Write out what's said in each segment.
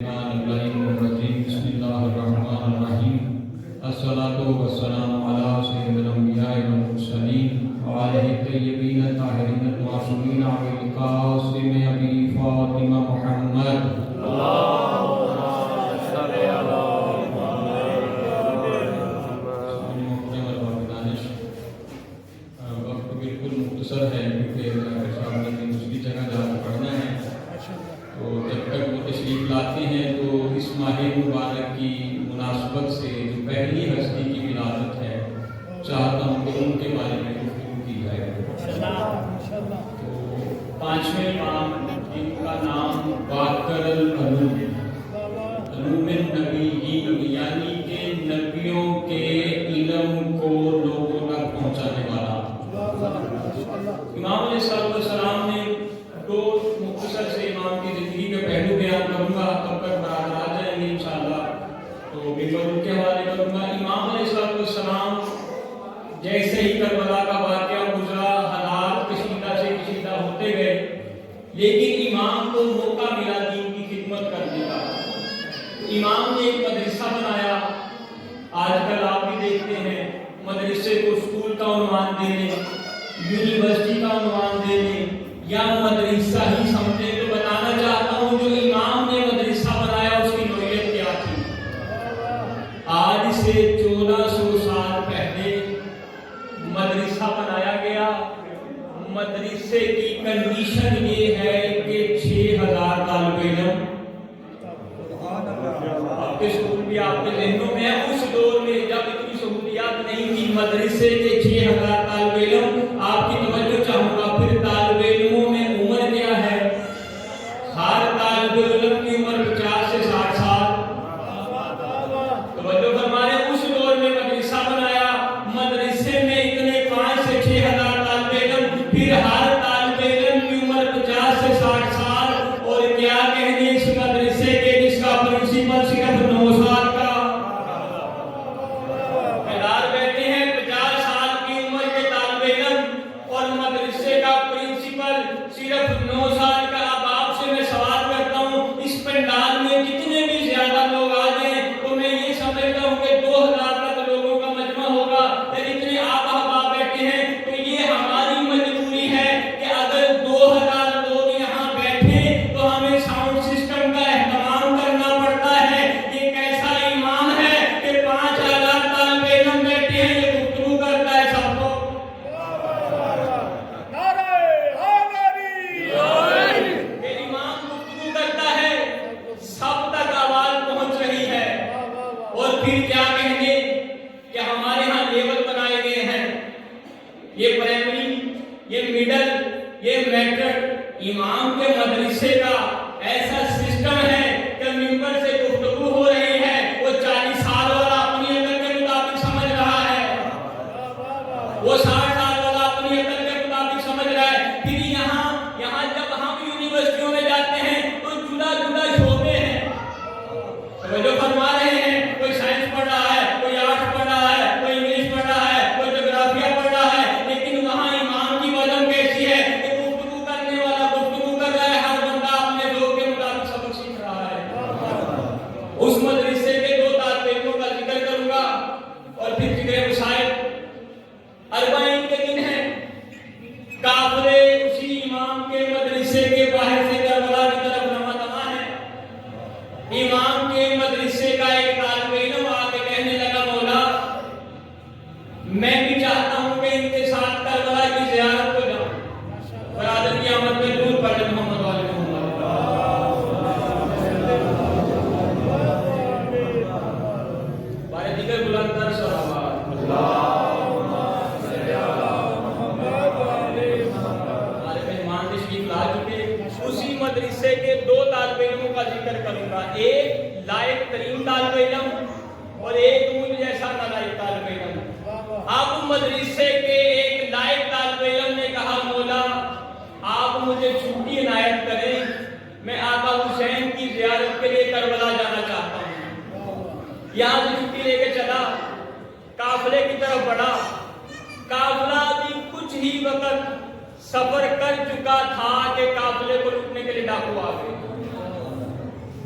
بسم اللہ الرحمن الرحیم الصلاۃ والسلام علی سید الانبیاء والمرسلین وعلى الطیبین الطاہرین المعصومین والقاسم ابی فاطمہ محمد وقت بالکل مختصر ہے کیونکہ صاحب نے دوسری جگہ جا کر پڑھنا ہے، تو جب تک وہ تشریف لاتے ہیں تو اس ماہ مبارک کی مناسبت سے جو پہلی ہستی کی ولادت ہے چاہتا ہوں کہ ان کے بارے میں گفتگو کی جائے۔ تو پانچویں امام جن کا نام باقر العلوم علوم النبی یعنی کہ نبیوں کے علم کو لوگوں تک پہنچانے والا امام علیہ السلام نے دو مختصر سے امام کی زندگی کے پہلو بیان کروں گا، تب تک برابر آ جائیں گے انشاءاللہ۔ تو بالکل کے حوالے کروں گا۔ امام علیہ السلام جیسے ہی کربلا کا واقعہ گزرا، حالات کشیدہ سے کشیدہ ہوتے گئے، لیکن امام کو موقع ملا دین کی خدمت کرنے کا۔ امام نے ایک مدرسہ بنایا۔ آج کل آپ بھی دیکھتے ہیں مدرسے کو اسکول کا عنوان دینے، یونیورسٹی کا عنوان دینے یا مدرسہ ہی سمجھے، تو بتانا چاہتا ہوں جو امام نے مدرسہ بنایا اس کی نوعیت کیا تھی۔ آج سے 1400 سال پہلے مدرسہ بنایا گیا۔ مدرسے کی کنڈیشن یہ ہے کہ 6000 طالب علم، آپ کے اسکول بھی آپ کے ذہنوں میں ہے، اس دور میں جب اتنی سہولیات نہیں تھی، مدرسے کے 6000 طالب علم۔ آپ کی توجہ چاہوں گا، پھر طالب علموں میں عمر کیا ہے؟ ہر طالب علم کی عمر 50 سے 60 سال۔ توجہ فرمائیں، اس دور میں مدرسہ بنایا، مدرسے میں اتنے 5 سے 6000 طالب علم، پھر ہر طالب علم کی عمر 50 سے 60 سال، اور کیا کہنے اس مدرسے کے جس کا پرنسپل صرف 9 سال کا بیدار بیٹھے ہیں، 50 سال کی عمر کے طالب علم اور مدرسے کا پرنسپل صرف 9 سال کا۔ اب آپ سے میں سوال کرتا ہوں، اس پنڈال میں جتنے بھی زیادہ لوگ آ جائیں تو میں یہ سمجھتا ہوں کہ 2000 تک لوگوں کا مجمع ہوگا، اتنے آپ احباب بیٹھے ہیں، تو یہ ہماری مجبوری ہے کہ اگر 2000 لوگ یہاں بیٹھے تو ہمیں ساؤنڈ سسٹم کا اہتمام کرنا پڑتا ہے۔ یہ کیسا ایمان ہے کہ 5000 طالب علم بیٹھے ہیں، یہ گفتگو کرتا ہے سب کو۔ امام گفتگو کرتا ہے، سب تک آواز پہنچ رہی ہے، اور پھر کیا کہیں گے کہ ہمارے ہاں لیول بنائے گئے ہیں، یہ پرائمری، یہ مڈل، یہ میٹرک۔ امام کے مدرسے کا ایسا سسٹم ہے کہ ممبر سے گفتگو ہو رہی ہے، وہ 40 سال والا اپنی عقل کے مطابق سمجھ رہا ہے، وہ 60 سال والا اپنی عقل کے مطابق سمجھ رہا ہے۔ پھر یہاں جب ہم یونیورسٹیوں میں جاتے ہیں تو جدا جدا شعبے ہیں، جو فرما رہے ہیں، کوئی سائنس پڑھ رہا ہے، کوئی آرٹس پڑھ رہا ہے، کوئی انگلش پڑھ رہا ہے، کوئی جغرافیہ پڑھ رہا ہے، لیکن وہاں امام کی وزن کیسی ہے کہ گفتگو کرنے والا گفتگو کر رہا ہے، ہر بندہ اپنے ذوق کے مطابق سبق سیکھ رہا ہے۔ اس مدرسے کے 2 طالب علموں کا ذکر کروں گا، اور پھر ذکر مسائل۔ اربعین کے دن ہیں، کافرے اسی امام کے مدرسے کے باہر سے کربلا کی طرف رواں ہیں۔ امام کے مدرسے کا ایک طالب علم آ کے کہنے لگا، مولا میں بھی چاہتا ہوں کہ ان کے ساتھ کربلا کی زیارت کو جاؤں۔ برادر کی آمد میں درود پڑھیں محمد والے محمد۔ بارے دیگر بلند تر صلوات۔ اسی مدرسے کے 2 طالب علموں کا ذکر کروں گا، ایک لائق ترین طالب علم اور ایک مجھ جیسا نالائق طالب علم۔ اب مدرسے کے ایک لائق طالب علم نے کہا، مولا آپ مجھے چھٹی عنایت کریں، میں آقا حسین کی زیارت کے لیے کربلا جانا چاہتا ہوں۔ یہاں سے چھٹی لے کے چلا، قافلے کی طرف بڑھا۔ قافلہ بھی کچھ ہی وقت سفر کر چکا تھا کہ قافلے کو لوٹنے کے لیے ڈاکو آ گئے۔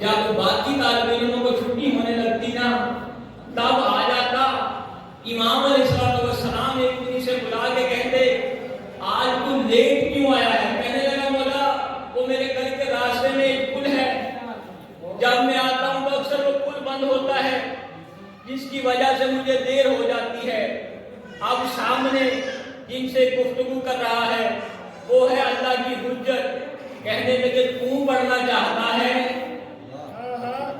جب باقی طالب علموں کو چھٹی ہونے لگتی نا تب آ جاتا امام علیہ السلام ایک دن سے بلا کے کہتے آج تو لیٹ کیوں آیا ہے؟ کہنے لگا مولا وہ میرے گھر کے راستے میں ایک پل ہے، جب میں آتا ہوں تو اکثر وہ پل بند ہوتا ہے جس کی وجہ سے مجھے دیر ہو جاتی ہے۔ اب سامنے جن سے گفتگو کر رہا ہے وہ ہے اللہ کی حجت۔ کہنے لگے تو پڑھنا چاہتا ہے؟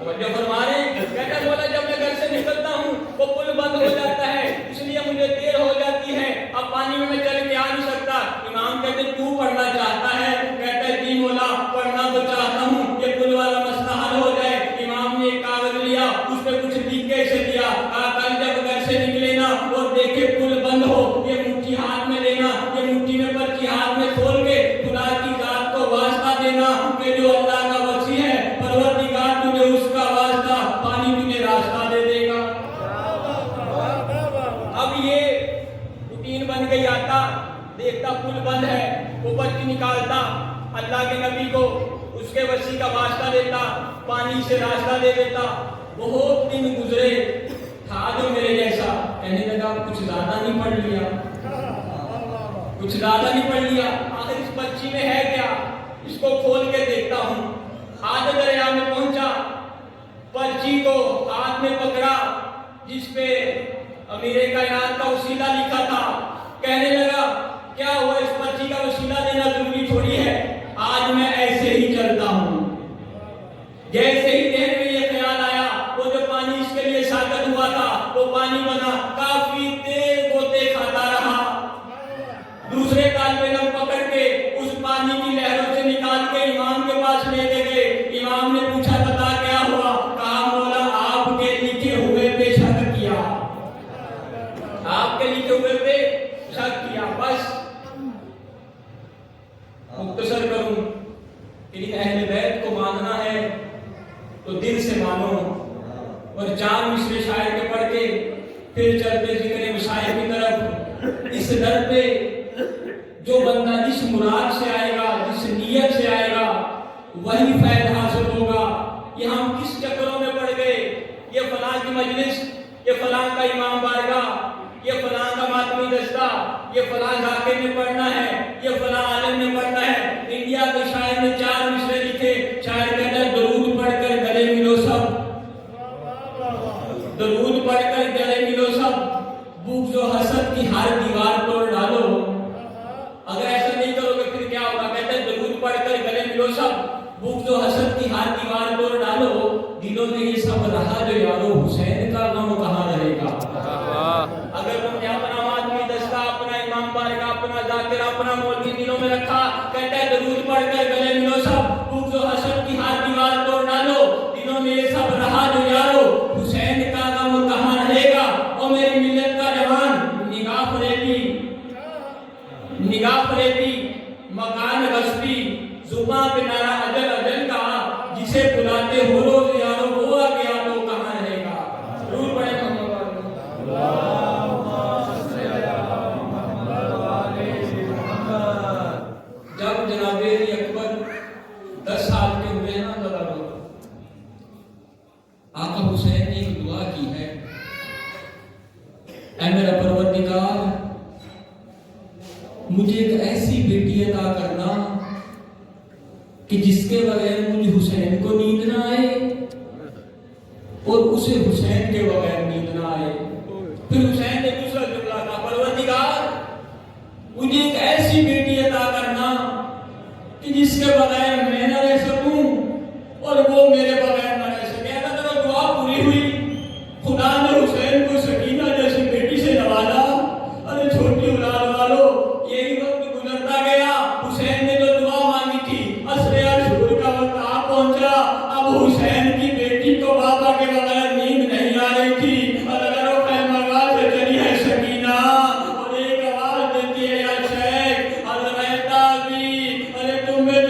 توجہ فرما رہے ہیں، کہتا ہے مولا جب میں گھر سے نکلتا ہوں وہ پل بند ہو جاتا ہے اس لیے مجھے دیر ہو جاتی ہے، اب پانی میں چل کے آ نہیں سکتا۔ امام کہتے تو پڑھنا چاہتا ہے؟ کہتا ہے جی مولا پڑھنا تو چاہتا ہوں، یہ پل والا مسئلہ حل ہو جائے۔ امام نے ایک کاغذ لیا، اس پہ کچھ لکھ کے اسے دیا، کل جب گھر سے نکلے نا اور دیکھے پل بند ہو، یہ مٹھی ہاتھ میں لینا، یہ مٹھی میں پرچی ہاتھ میں کھول کے خدا کی ذات کو واسطہ دینا کہ جو اللہ کا وسیع ہے پروردگار تجھے اس کا واسطہ پانی تجھے راستہ دے دے گا۔ اب یہ روٹین بن گئی، آتا دیکھتا پل بند ہے، وہ پرچی نکالتا، اللہ کے نبی کو اس کے وسیع کا واسطہ دیتا، پانی سے راستہ دے دیتا۔ بہت دن گزرے، تھا جو میرے جیسا، کہنے لگا کچھ زیادہ نہیں پڑھ لیا، کچھ زیادہ نہیں پڑھ لیا، آخر اس پرچی میں ہے کیا؟ اس کو کھول کے دیکھتا ہوں۔ آج دریا میں پہنچا، پرچی کو ہاتھ میں پکڑا جس پہ امیر کائنات کا وسیلہ لکھا تھا۔ کہنے لگا کیا ہوا، اس پرچی کا وسیلہ دینا ضروری تھوڑی ہے، آج میں ایسے ہی چلتا ہوں۔ جیسے ہی ذہن میں یہ خیال آیا، وہ جو پانی اس کے لیے ساکت ہوا تھا وہ پانی بنا، کافی دیر گوتے کھاتا رہا۔ دوسرے طالب علم پکڑ کے اس پانی کی لہروں سے نکال کے امام کے پاس لے کے گئے۔ امام نے پوچھا بتا کیا ہوا؟ کہا مولا آپ کے لکھے ہوئے پہ شک کیا، آپ کے لکھے ہوئے پہ شک کیا۔ بس مختصر کروں کہ اہل بیت کو ماننا ہے تو دل سے مانو، اور چار مصرے شاعر کے پڑھ کے پھر چلتے ذکر مشاعر کی طرف۔ اس در پہ جو بندہ جس مراد سے آئے گا، جس نیت سے آئے گا، وہی فیض حاصل ہوگا۔ یہ ہم کس چکروں میں پڑ گئے، یہ فلاں کی مجلس، یہ فلاں کا امام بارگاہ، یہ فلاں کا ماتمی دستہ، یہ فلاں ذاکر نے پڑھنا ہے، یہ فلاں عالم نے پڑھنا ہے۔ انڈیا کے شاعر نے چار مصرے لکھے، شاعر کہتا ہے درود پڑھ کر گلے ملو سب، درود پڑھ کر گلے ملو سب، بغض و حسد کی ہر دیوار توڑ ڈالو۔ اگر ایسا نہیں کرو گے پھر کیا ہوگا؟ کہتے ہیں درود پڑھ کر گلے ملو سب، بغض و حسد کی ہر دیوار توڑ ڈالو، دلوں میں یہ سب رہا جو یارو حسین کا غم کہاں رہے گا۔ اگر تم نے اپنا ماتمی دستہ، اپنا امام بارگاہ، اپنا ذاکر، اپنا مولوی دلوں میں رکھا، کہتا ہے درود پڑھ کر گلے ملو سب، بغض و حسد کی ہر دیوار توڑ ڈالو، دلوں میں یہ سب رہا جو یارو حسین کا غم کہاں رہے گا۔ اور میری ملت کا جوان نگاہ فریبی، مکان غصبی، زباں پہ نعرہ اجل اجل کا، جسے بلاتے ہو روز یارو وہ آ گیا تو کہاں رہے گا۔ ضرور پڑھیں جب جناب علی اکبر 10 سال کے ہوئے نا آقا حسین نے ایک دعا کی ہے، اے میرا پروردگار مجھے ایک ایسی بیٹی عطا کرنا کہ جس کے بغیر مجھے حسین کو نیند نہ آئے اور اسے حسین کے بغیر نیند نہ آئے۔ پھر حسین نے دوسرا جملہ کہا، پروردگار مجھے ایک ایسی بیٹی عطا کرنا کہ جس کے بغیر میں نہ رہ سکوں اور وہ میرے بغیر نہ رہ سکے۔ اگر تیرا دعا پوری ہوئی، خدا نے حسین کو سکینہ جیسی بیٹی سے نوازا۔ ارے چھوٹی اولاد والو، یہی وقت گزرتا گیا، حسین نے جو دعا مانگی تھی عصر عاشور کا وقت آ پہنچا۔ اب حسین کی بیٹی کو بابا کے بغیر نیند نہیں آ رہی تھی، اور اگر وہ خیمہ گاہ سے چلی ہے سکینہ اور ایک آواز دیتی ہے یا شیخ الغیتا بھی، ارے تم میں